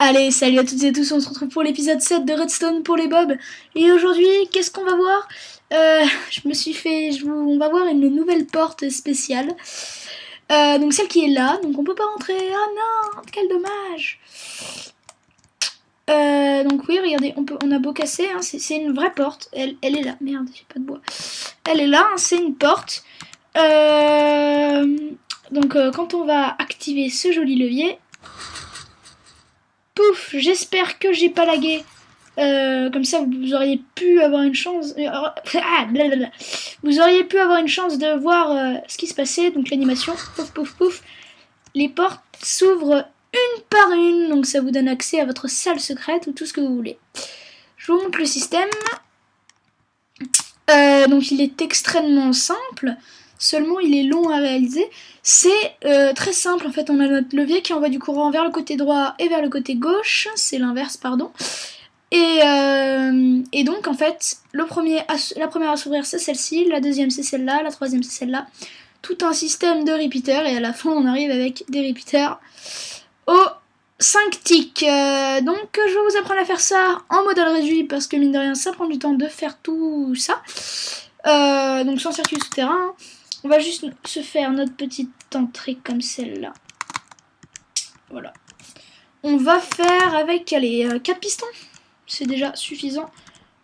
Allez, salut à toutes et à tous, on se retrouve pour l'épisode 7 de Redstone pour les Bobs. Et aujourd'hui, qu'est-ce qu'on va voir? On va voir une nouvelle porte spéciale. Donc celle qui est là, donc on peut pas rentrer. Ah non, quel dommage. Donc oui, regardez, on a beau casser, hein, c'est une vraie porte. Elle est là, merde, j'ai pas de bois. Elle est là, hein, c'est une porte. Donc quand on va activer ce joli levier... Pouf, j'espère que j'ai pas lagué. Comme ça, vous auriez pu avoir une chance. Vous auriez pu avoir une chance de voir ce qui se passait. Donc l'animation, pouf, pouf, pouf. Les portes s'ouvrent une par une. Donc ça vous donne accès à votre salle secrète ou tout ce que vous voulez. Je vous montre le système. Donc il est extrêmement simple. Seulement il est long à réaliser. C'est très simple, en fait on a notre levier qui envoie du courant vers le côté droit et vers le côté gauche, c'est l'inverse pardon. Et donc en fait la première à s'ouvrir c'est celle-ci, la deuxième c'est celle-là, la troisième c'est celle-là. Tout un système de repeaters et à la fin on arrive avec des repeaters aux 5 ticks. Donc je vais vous apprendre à faire ça en modèle réduit parce que mine de rien ça prend du temps de faire tout ça. Donc sans circuit souterrain. On va juste se faire notre petite entrée comme celle-là. Voilà. On va faire avec, allez, 4 pistons. C'est déjà suffisant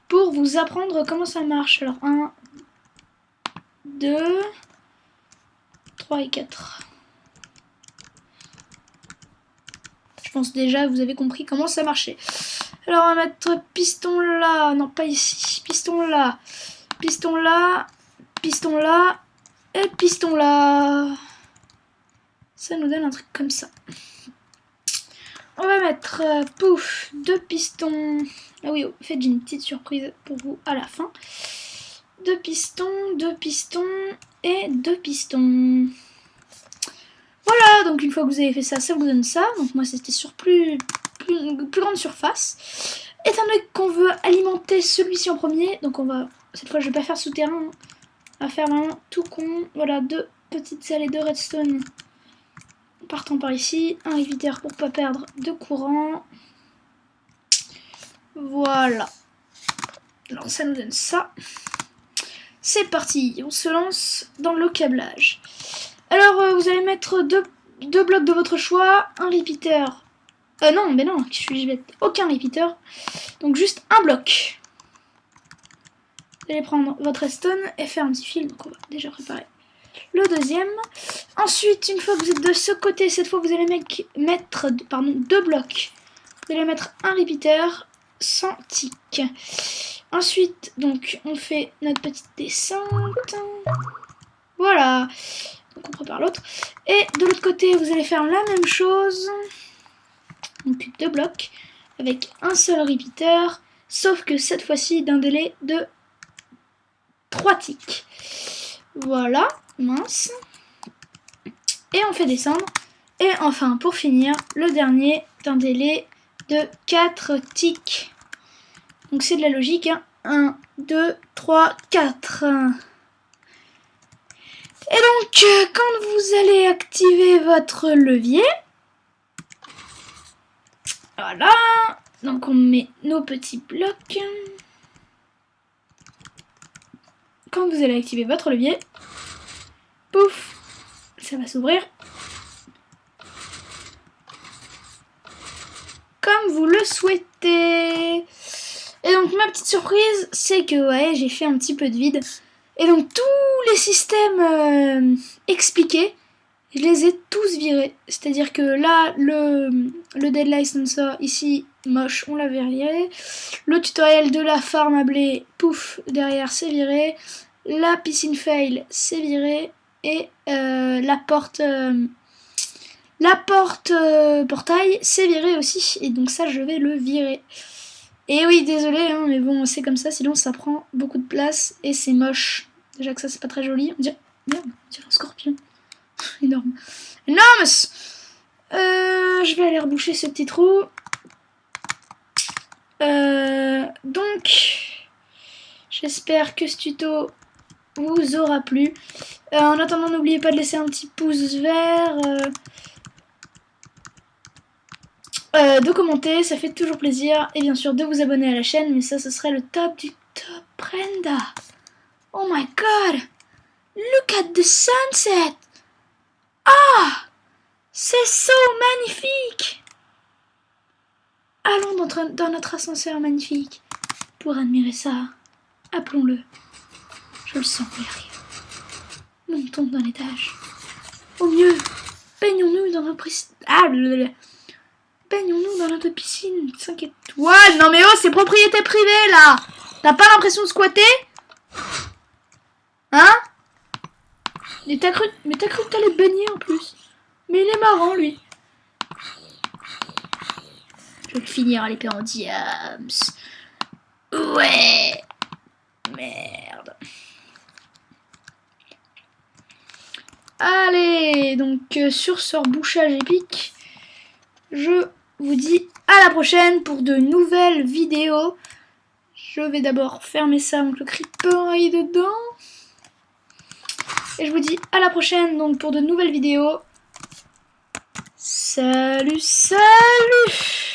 pour vous apprendre comment ça marche. Alors, 1, 2, 3 et 4. Je pense déjà que vous avez compris comment ça marchait. Alors, on va mettre piston là. Non, pas ici. Piston là. Piston là. Piston là. Et piston là. Ça nous donne un truc comme ça. On va mettre, pouf, 2 pistons. Ah oui, en fait, j'ai une petite surprise pour vous à la fin. 2 pistons et 2 pistons. Voilà, donc une fois que vous avez fait ça, ça vous donne ça. Donc moi, c'était sur plus grande surface. Étant donné qu'on veut alimenter celui-ci en premier, donc on va, cette fois, je vais pas faire souterrain. On va faire vraiment tout con. Voilà, 2 petites salles et 2 redstone. Partant par ici, un repeater pour pas perdre de courant. Voilà. Alors ça nous donne ça. C'est parti, on se lance dans le câblage. Alors vous allez mettre deux blocs de votre choix, un repeater. Non, mais non, je suis bête. Aucun repeater. Donc juste un bloc. Vous allez prendre votre redstone et faire un petit fil. Donc on va déjà préparer le deuxième. Ensuite, une fois que vous êtes de ce côté, cette fois vous allez mettre 2 blocs. Vous allez mettre un repeater sans tick. Ensuite, donc on fait notre petite descente. Voilà. Donc on prépare l'autre. Et de l'autre côté, vous allez faire la même chose. Donc 2 blocs avec un seul repeater. Sauf que cette fois-ci d'un délai de 3 ticks. Voilà. Mince. Et on fait descendre. Et enfin, pour finir, le dernier d'un délai de 4 ticks. Donc c'est de la logique. Hein. 1, 2, 3, 4. Et donc, quand vous allez activer votre levier, voilà. Donc on met nos petits blocs. Quand vous allez activer votre levier, pouf, ça va s'ouvrir comme vous le souhaitez. Et donc ma petite surprise, c'est que ouais, j'ai fait un petit peu de vide. Et donc tous les systèmes expliqués, je les ai tous virés. C'est-à-dire que là, le Dead Licenser, ici, moche, on l'a viré. Le tutoriel de la farm à blé, pouf, derrière, c'est viré. La piscine fail, c'est viré. Et la porte portail, c'est viré aussi. Et donc ça, je vais le virer. Et oui, désolé, hein, mais bon, c'est comme ça, sinon ça prend beaucoup de place et c'est moche. Déjà que ça, c'est pas très joli. On dirait, merde, on dirait un scorpion. Énorme. Énorme. Je vais aller reboucher ce petit trou. Donc, j'espère que ce tuto vous aura plu. En attendant, n'oubliez pas de laisser un petit pouce vert. de commenter, ça fait toujours plaisir. Et bien sûr de vous abonner à la chaîne, mais ça ce serait le top du top. Brenda! Oh my god! Look at the sunset! Ah! C'est so magnifique! Allons dans notre ascenseur magnifique pour admirer ça. Appelons-le. Je le sens, il arrive. Montons d'un étage. Au mieux, baignons-nous dans notre piscine. Baignons-nous dans notre piscine 5 étoiles. Non mais oh, c'est propriété privée là. T'as pas l'impression de squatter? Hein? Mais t'as cru que t'allais te baigner en plus. Mais il est marrant lui. Je vais le finir à l'épée en diams. Ouais. Merde. Allez, donc sur ce rebouchage épique, je vous dis à la prochaine pour de nouvelles vidéos. Je vais d'abord fermer ça, donc le creeper est dedans. Et je vous dis à la prochaine donc pour de nouvelles vidéos. Salut, salut!